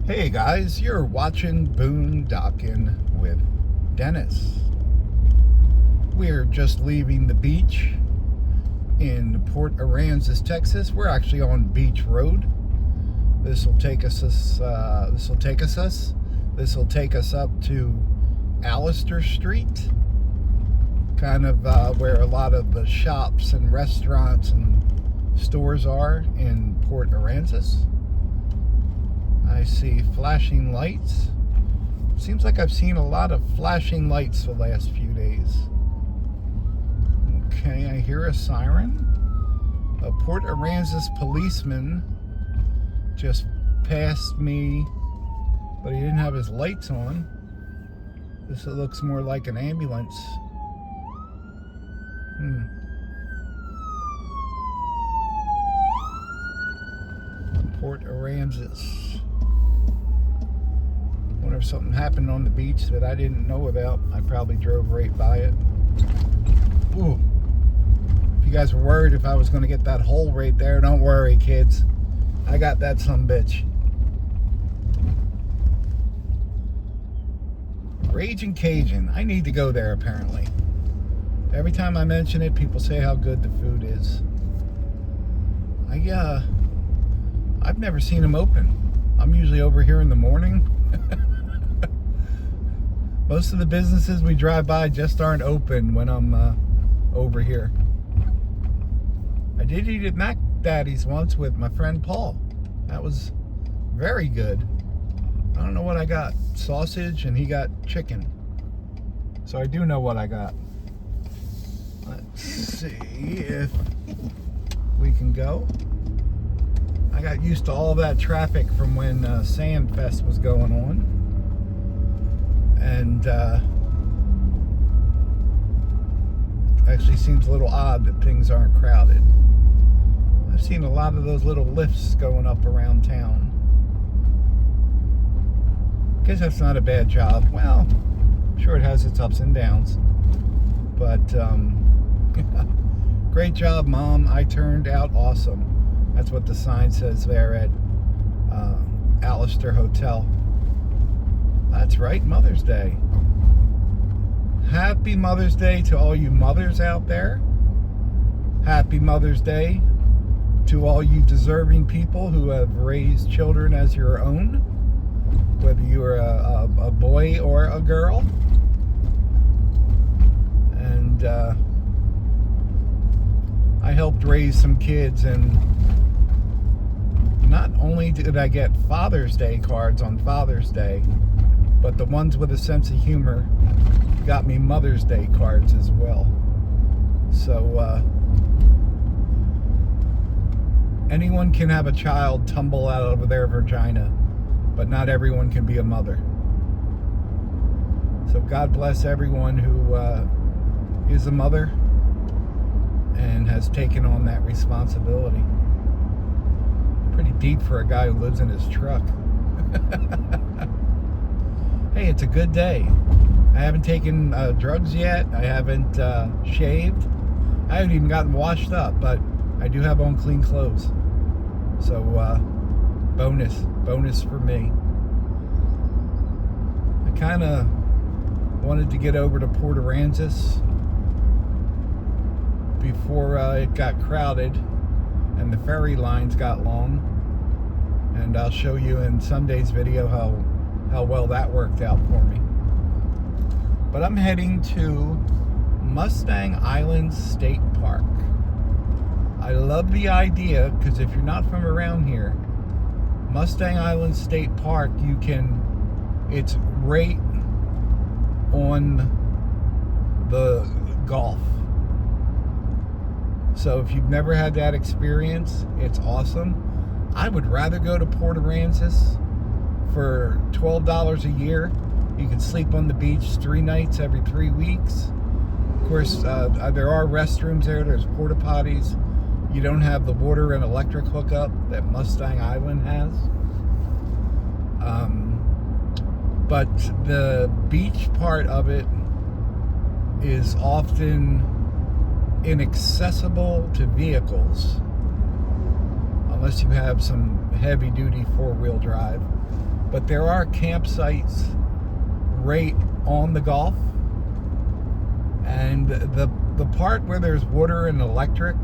Hey guys, you're watching Boondockin' with Dennis. We're just leaving the beach in Port Aransas, Texas. We're actually on Beach Road. This will take us up to Allister Street, kind of where a lot of the shops and restaurants and stores are in Port Aransas. I see flashing lights. Seems like I've seen a lot of flashing lights the last few days. Okay, I hear a siren. A Port Aransas policeman just passed me, but he didn't have his lights on. This looks more like an ambulance. Port Aransas. Wonder if something happened on the beach that I didn't know about. I probably drove right by it. Ooh. If you guys were worried if I was going to get that hole right there, don't worry, kids. I got that sumbitch. Raging Cajun. I need to go there, apparently. Every time I mention it, people say how good the food is. I've never seen them open. I'm usually over here in the morning. Most of the businesses we drive by just aren't open when I'm over here. I did eat at Mac Daddy's once with my friend Paul. That was very good. I don't know what I got. Sausage, and he got chicken. So I do know what I got. Let's see if we can go. I got used to all that traffic from when Sandfest was going on. And actually seems a little odd that things aren't crowded. I've seen a lot of those little lifts going up around town. Guess that's not a bad job. Well, I'm sure it has its ups and downs. But great job, Mom. I turned out awesome. That's what the sign says there at Allister Hotel. That's right, Mother's Day. Happy Mother's Day to all you mothers out there. Happy Mother's Day to all you deserving people who have raised children as your own, whether you're a boy or a girl. And I helped raise some kids, and not only did I get Father's Day cards on Father's Day, but the ones with a sense of humor got me Mother's Day cards as well. So anyone can have a child tumble out of their vagina, but not everyone can be a mother. So God bless everyone who is a mother and has taken on that responsibility. Pretty deep for a guy who lives in his truck. Hey, it's a good day. I haven't taken drugs yet. I haven't shaved. I haven't even gotten washed up, but I do have on clean clothes. So bonus for me. I kind of wanted to get over to Port Aransas before it got crowded and the ferry lines got long. And I'll show you in Sunday's video how well that worked out for me. But I'm heading to Mustang Island State Park. I love the idea because if you're not from around here, Mustang Island State Park, it's right on the Gulf. So if you've never had that experience, it's awesome. I would rather go to Port Aransas for $12 a year. You can sleep on the beach 3 nights every 3 weeks. Of course, there are restrooms there. There's porta potties. You don't have the water and electric hookup that Mustang Island has. But the beach part of it is often inaccessible to vehicles unless you have some heavy-duty four-wheel drive. but there are campsites right on the Gulf, and the part where there's water and electric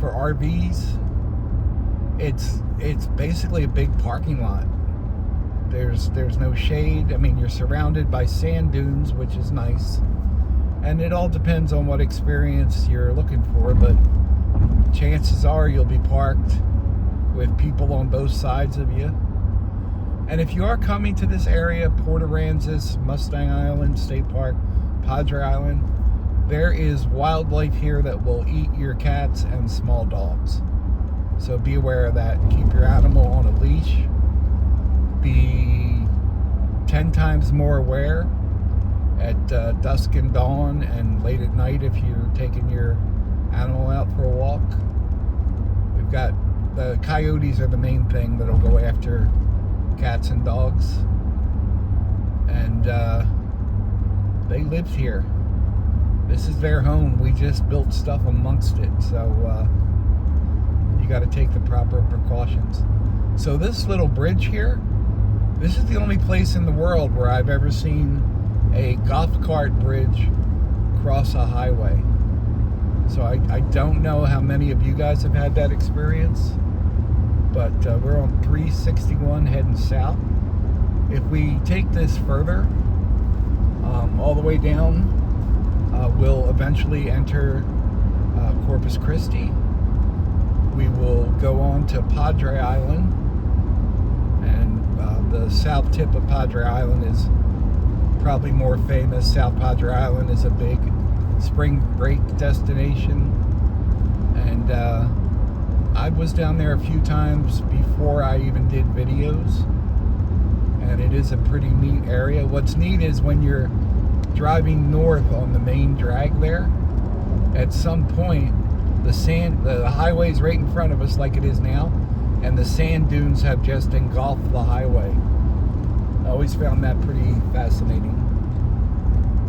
for RVs, it's basically a big parking lot. There's no shade. I mean, you're surrounded by sand dunes, which is nice, and it all depends on what experience you're looking for, but chances are you'll be parked with people on both sides of you. And if you are coming to this area, Port Aransas, Mustang Island State Park, Padre Island, there is wildlife here that will eat your cats and small dogs. So be aware of that. Keep your animal on a leash. Be 10 times more aware at dusk and dawn and late at night if you're taking your animal out for a walk. We've got the coyotes are the main thing that'll go after cats and dogs, and they lived here. This is their home. We just built stuff amongst it, so you got to take the proper precautions. So this little bridge here, this is the only place in the world where I've ever seen a golf cart bridge cross a highway. So I don't know how many of you guys have had that experience, but we're on 361 heading south. If we take this further, all the way down, we'll eventually enter Corpus Christi. We will go on to Padre Island, and the south tip of Padre Island is probably more famous. South Padre Island is a big spring break destination, and I was down there a few times before I even did videos, and it is a pretty neat area. What's neat is when you're driving north on the main drag there, at some point the highway's right in front of us like it is now, and the sand dunes have just engulfed the highway. I always found that pretty fascinating.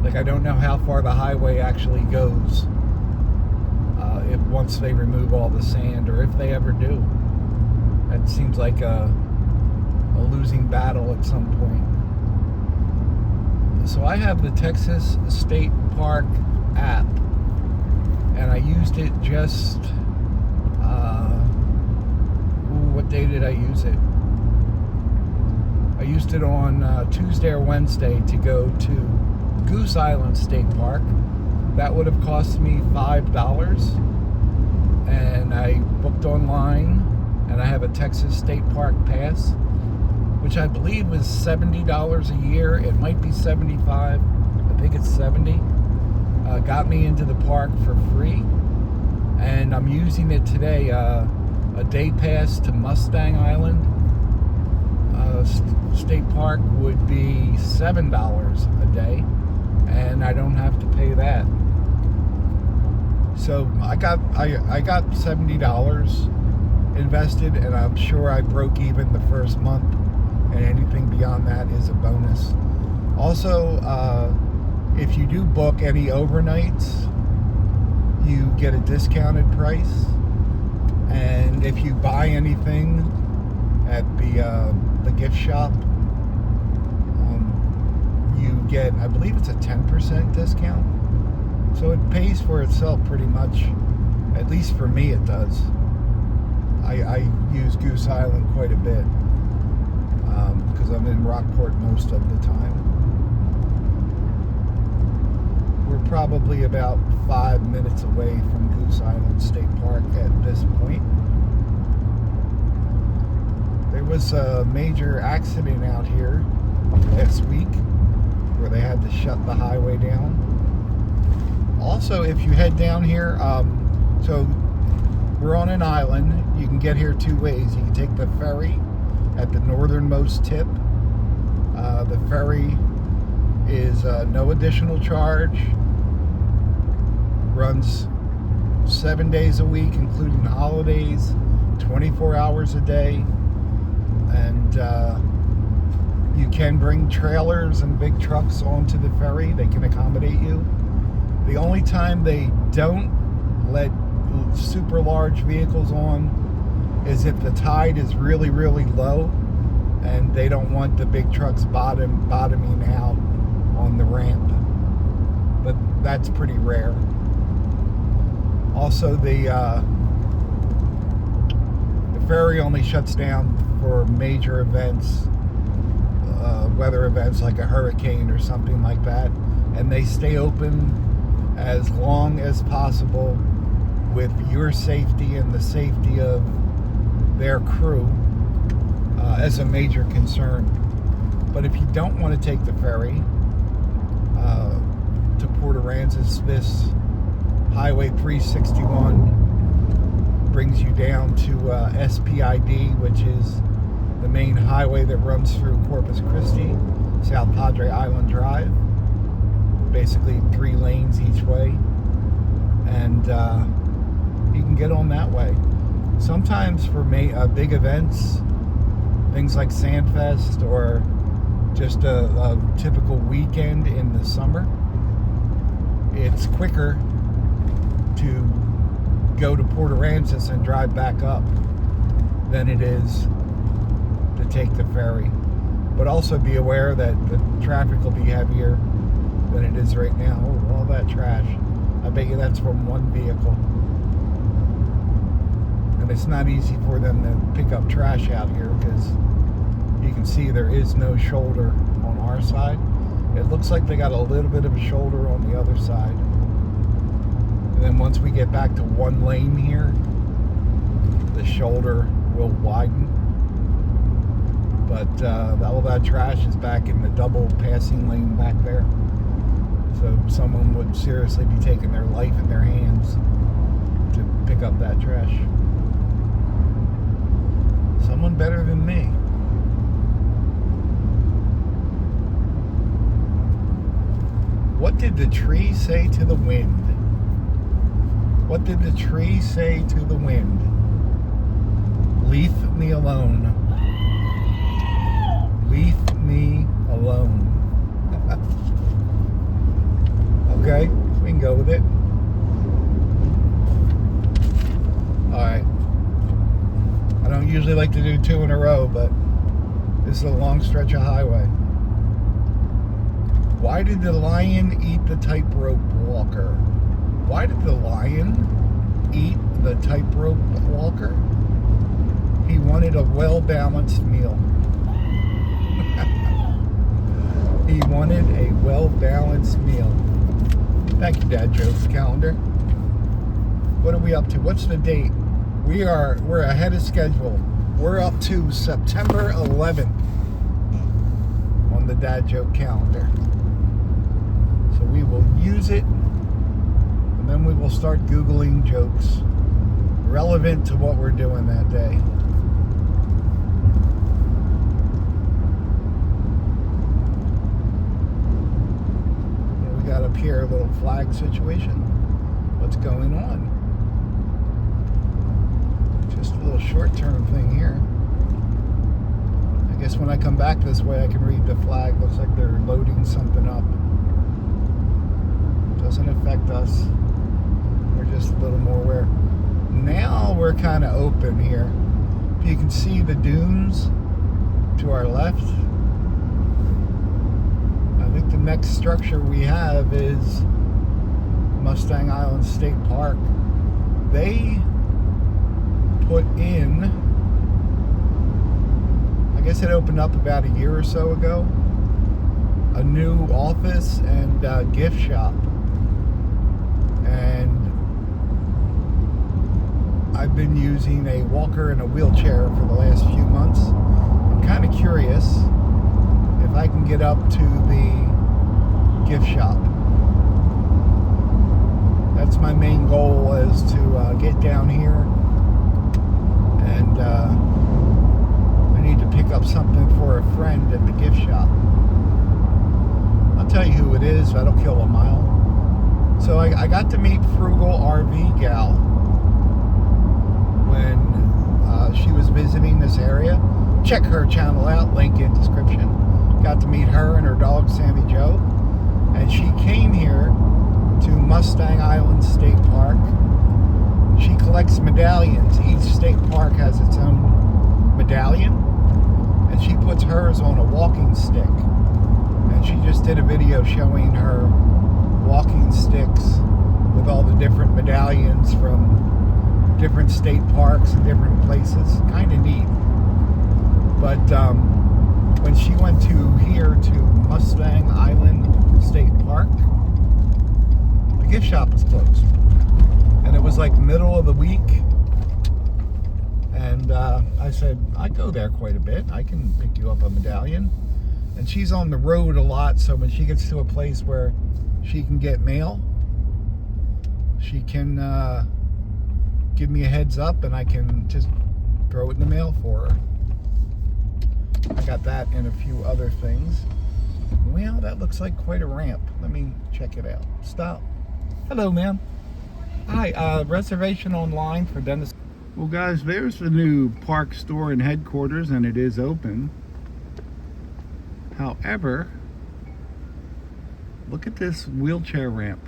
Like, I don't know how far the highway actually goes if once they remove all the sand, or if they ever do. That seems like a losing battle at some point. So I have the Texas State Park app, and I used it just what day did I use it? I used it on Tuesday or Wednesday to go to Goose Island State Park. That would have cost me $5, and I booked online, and I have a Texas State Park pass, which I believe was $70 a year. It might be $75. I think it's $70. Got me into the park for free, and I'm using it today. A day pass to Mustang Island State Park would be $7 a day, and I don't have to pay that. So I got $70 invested, and I'm sure I broke even the first month, and anything beyond that is a bonus. Also, if you do book any overnights, you get a discounted price, and if you buy anything at the gift shop, you get, I believe it's a 10% discount. So it pays for itself pretty much. At least for me it does. I use Goose Island quite a bit because I'm in Rockport most of the time. We're probably about 5 minutes away from Goose Island State Park at this point. There was a major accident out here last week where they had to shut the highway down. Also, if you head down here, so we're on an island. You can get here two ways. You can take the ferry at the northernmost tip. The ferry is no additional charge. Runs 7 days a week, including holidays, 24 hours a day. And you can bring trailers and big trucks onto the ferry. They can accommodate you. The only time they don't let super large vehicles on is if the tide is really, really low and they don't want the big trucks bottoming out on the ramp. But that's pretty rare. Also, the ferry only shuts down for major events, weather events like a hurricane or something like that, and they stay open as long as possible with your safety and the safety of their crew as a major concern. But if you don't want to take the ferry to Port Aransas, this Highway 361 brings you down to SPID, which is the main highway that runs through Corpus Christi, South Padre Island Drive. Basically 3 lanes each way, and you can get on that way. Sometimes for big events, things like Sandfest or just a typical weekend in the summer, it's quicker to go to Port Aransas and drive back up than it is to take the ferry. But also be aware that the traffic will be heavier than it is right now. Oh, all that trash. I bet you that's from one vehicle. And it's not easy for them to pick up trash out here because you can see there is no shoulder on our side. It looks like they got a little bit of a shoulder on the other side. And then once we get back to one lane here, the shoulder will widen. But all that trash is back in the double passing lane back there. So someone would seriously be taking their life in their hands to pick up that trash. Someone better than me. What did the tree say to the wind? What did the tree say to the wind? Leave me alone. Leave me alone. Okay, we can go with it. Alright. I don't usually like to do 2 in a row, but this is a long stretch of highway. Why did the lion eat the tightrope walker? Why did the lion eat the tightrope walker? He wanted a well-balanced meal. He wanted a well-balanced meal. Thank you, Dad Jokes calendar. What are we up to? What's the date? We're ahead of schedule. We're up to September 11th on the Dad Joke calendar. So we will use it, and then we will start Googling jokes relevant to what we're doing that day. What we got up here, a little flag situation. What's going on? Just a little short-term thing here. I guess when I come back this way, I can read the flag. Looks like they're loading something up. Doesn't affect us. We're just a little more aware. Now we're kind of open here. If you can see the dunes to our left, I think the next structure we have is Mustang Island State Park. They put in, I guess it opened up about a year or so ago, a new office and gift shop. And I've been using a walker and a wheelchair for the last few months. I'm kind of curious if I can get up to the gift shop. That's my main goal, is to get down here, and I need to pick up something for a friend at the gift shop. I'll tell you who it is. That'll kill a mile. So I got to meet Frugal RV Gal when she was visiting this area. Check her channel out, link in description. Got to meet her and her dog Sammy Joe, and she came here to Mustang Island State Park. She collects medallions. Each state park has its own medallion, and she puts hers on a walking stick. And she just did a video showing her walking sticks with all the different medallions from different state parks and different places. Kind of neat. But when she went to Mustang Island State Park, the gift shop was closed. And it was like middle of the week. And I said, I go there quite a bit. I can pick you up a medallion. And she's on the road a lot, so when she gets to a place where she can get mail, she can give me a heads up and I can just throw it in the mail for her. I got that and a few other things. Well, that looks like quite a ramp. Let me check it out. Stop. Hello, ma'am. Hi, reservation online for Dennis. Well, guys, there's the new park store and headquarters, and it is open. However, look at this wheelchair ramp.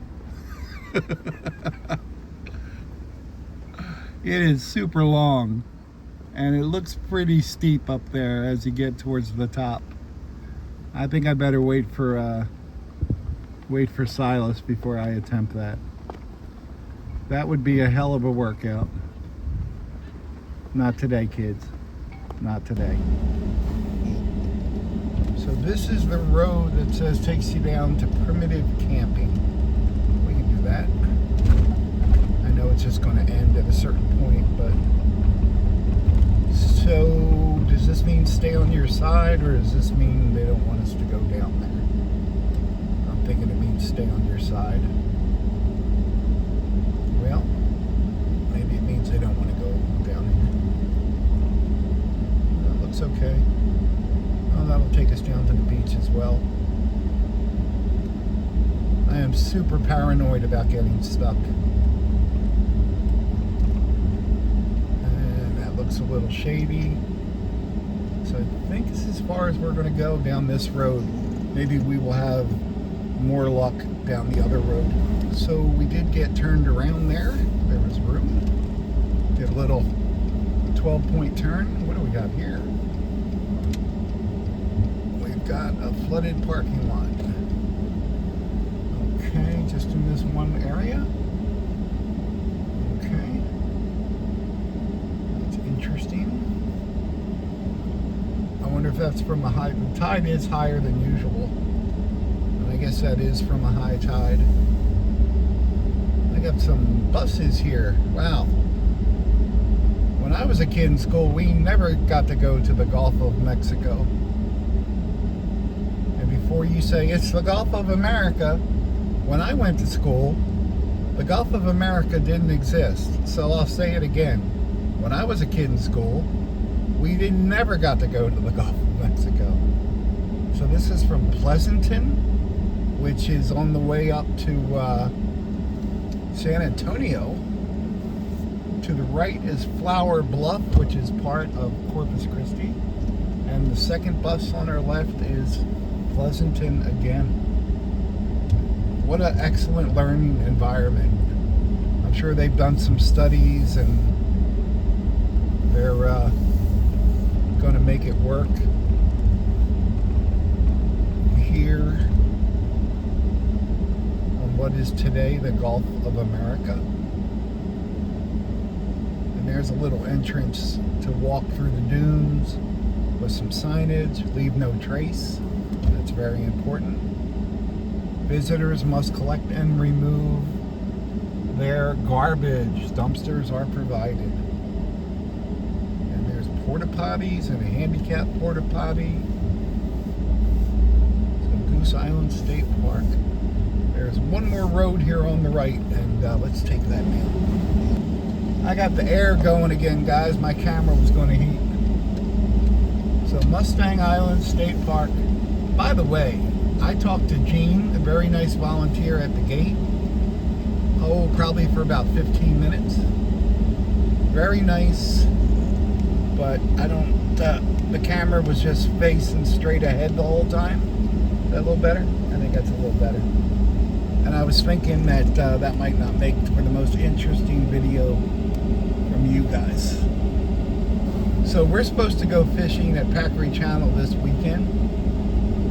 It is super long, and it looks pretty steep up there as you get towards the top. I think I better wait for Silas before I attempt that. That would be a hell of a workout. Not today, kids. Not today. So this is the road that says takes you down to primitive camping. We can do that. I know it's just going to end at a certain point, but... So, does this mean stay on your side, or does this mean they don't want us to go down there? I'm thinking it means stay on your side. Well, maybe it means they don't want to go down here. That looks okay. Oh, that'll take us down to the beach as well. I am super paranoid about getting stuck. And that looks a little shady. So I think this is as far as we're going to go down this road. Maybe we will have more luck down the other road. So we did get turned around there. There was room. Did a little 12-point turn. What do we got here? We've got a flooded parking lot. Okay, just in this one area. Okay. That's interesting. I wonder if that's from a high... The tide is higher than usual. And I guess that is from a high tide. I got some buses here. Wow. When I was a kid in school, we never got to go to the Gulf of Mexico. And before you say, it's the Gulf of America, when I went to school, the Gulf of America didn't exist. So I'll say it again. When I was a kid in school, we never got to go to the Gulf of Mexico. So this is from Pleasanton, which is on the way up to San Antonio. To the right is Flower Bluff, which is part of Corpus Christi. And the second bus on our left is Pleasanton again. What an excellent learning environment. I'm sure they've done some studies and they're going to make it work here on what is today the Gulf of America. And there's a little entrance to walk through the dunes with some signage, leave no trace. That's very important. Visitors must collect and remove their garbage. Dumpsters are provided. And there's porta potties and a handicap porta potty. So Goose Island State Park. There's one more road here on the right, and let's take that now. I got the air going again, guys. My camera was going to heat. So Mustang Island State Park. By the way, I talked to Jean, a very nice volunteer at the gate. Oh, probably for about 15 minutes. Very nice, but I don't, the camera was just facing straight ahead the whole time. Is that a little better? I think that's a little better. And I was thinking that that might not make for the most interesting video from you guys. So we're supposed to go fishing at Packery Channel this weekend,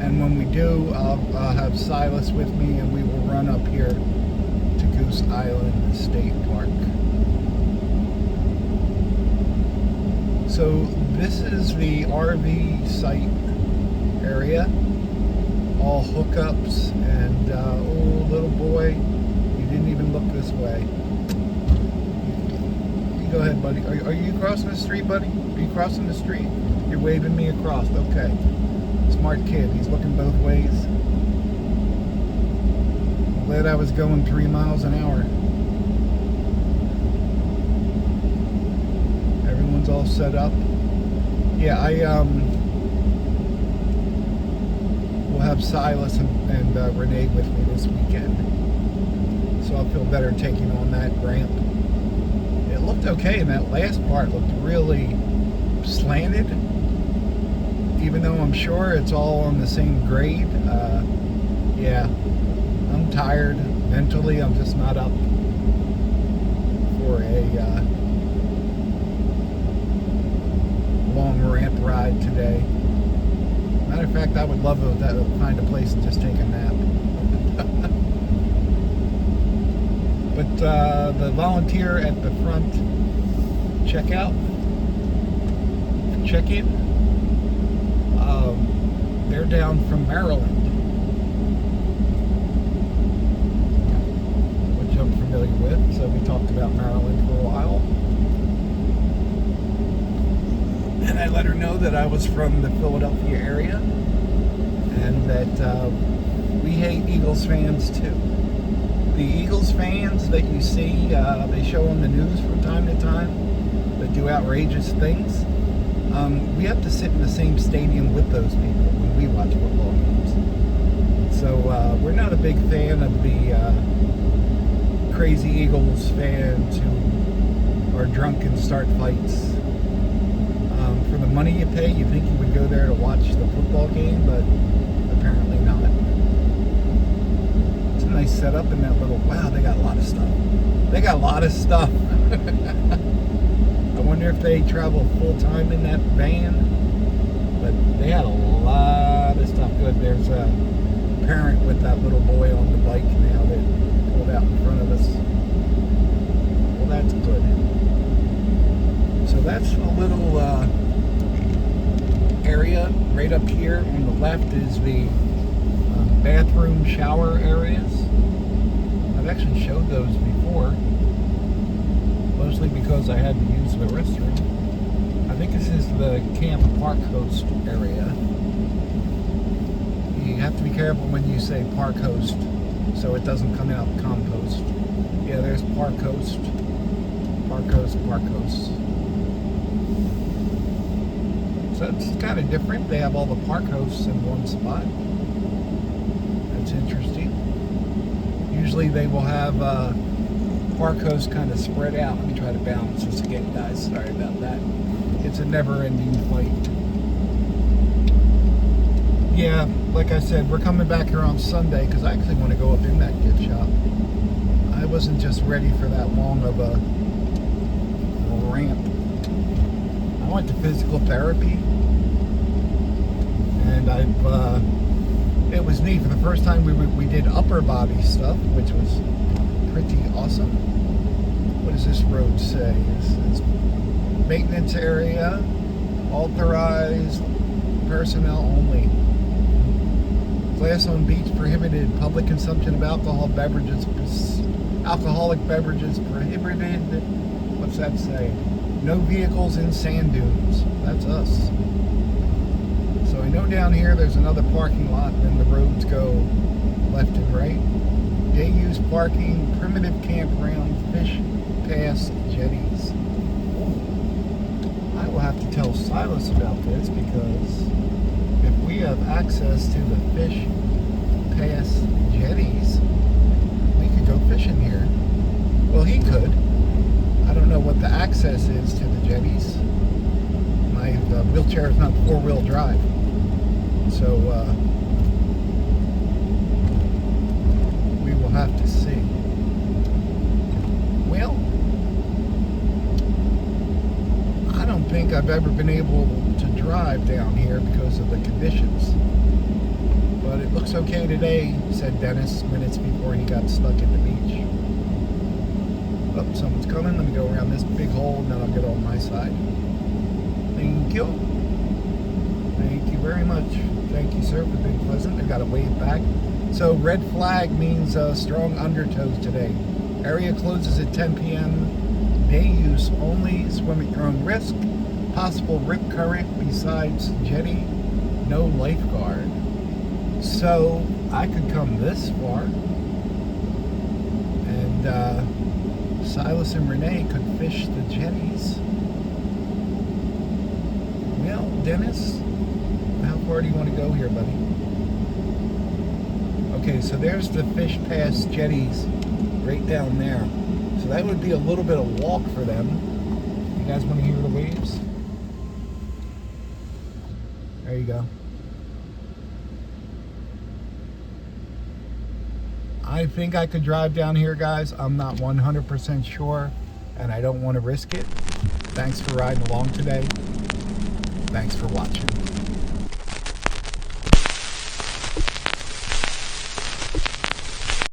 and when we do, I'll have Silas with me, and we will run up here to Goose Island State Park. So this is the RV site area, all hookups, and oh, little boy, you didn't even look this way. You go ahead, buddy. Are you crossing the street, buddy? Are you crossing the street? You're waving me across. Okay. Smart kid. He's looking both ways. I'm glad I was going 3 miles an hour. Everyone's all set up. Yeah, we'll have Silas and Renee with me this weekend. So I'll feel better taking on that ramp. It looked okay, and that last part looked really slanted, even though I'm sure it's all on the same grade. Yeah, I'm tired mentally. I'm just not up for a long ramp ride today. Matter of fact, I would love to find a place and just take a nap. But the volunteer at the front check-in, they're down from Maryland, which I'm familiar with. So we talked about Maryland for a while. And I let her know that I was from the Philadelphia area, and that we hate Eagles fans too. The Eagles fans that you see, they show on the news from time to time, that do outrageous things. We have to sit in the same stadium with those people when we watch football games. So we're not a big fan of the crazy Eagles fans who are drunk and start fights. For the money you pay, you think you would go there to watch the football game, but apparently not. It's a nice setup in that little, wow, they got a lot of stuff. They got a lot of stuff. I wonder if they travel full-time in that van, but they had a lot of stuff. Good, there's a parent with that little boy on the bike now that pulled out in front of us. Well, that's good. So that's a little area right up here. On the left is the bathroom shower areas. I've actually showed those before, mostly because I had to use the restroom. I think this is the Camp Park Host area. You have to be careful when you say Park Host so it doesn't come out compost. Yeah, there's Park Host. Park Host, Park Host. So it's kind of different. They have all the park hosts in one spot. That's interesting. Usually they will have park hosts kind of spread out. Let me try to balance this again, guys. Sorry about that. It's a never-ending fight. Yeah, like I said, we're coming back here on Sunday because I actually want to go up in that gift shop. I wasn't just ready for that long of a ramp. I went to physical therapy, and it was neat. For the first time we did upper body stuff, which was pretty awesome. What does this road say? It's maintenance area, authorized personnel only. Class on beach prohibited. Public consumption of alcoholic beverages prohibited. What's that say? No vehicles in sand dunes. That's us. So I know down here there's another parking lot, and then the roads go left and right. Day use parking, primitive campground, fish pass, jetties. I will have to tell Silas about this, because if we have access to the fish pass jetties, we could go fishing here. Well, he could. I don't know what the access is to the jetties. My wheelchair is not four-wheel drive. So we will have to see. Well, I don't think I've ever been able to drive down here because of the conditions. But it looks okay today, said Dennis minutes before he got stuck at the beach. Oh, someone's coming. Let me go around this big hole and then I'll get on my side. Thank you. Thank you very much. Thank you, sir, for being pleasant. I got to wave back. So red flag means strong undertows today. Area closes at 10 p.m. Day use only. Swim at your own risk. Possible rip current besides jetty. No lifeguard. So I could come this far. And Silas and Renee could fish the jetties. Well, Dennis, how far do you want to go here, buddy? Okay, so there's the fish pass jetties right down there. So that would be a little bit of walk for them. You guys want to hear the waves? There you go. I think I could drive down here, guys. I'm not 100% sure, and I don't want to risk it. Thanks for riding along today. Thanks for watching.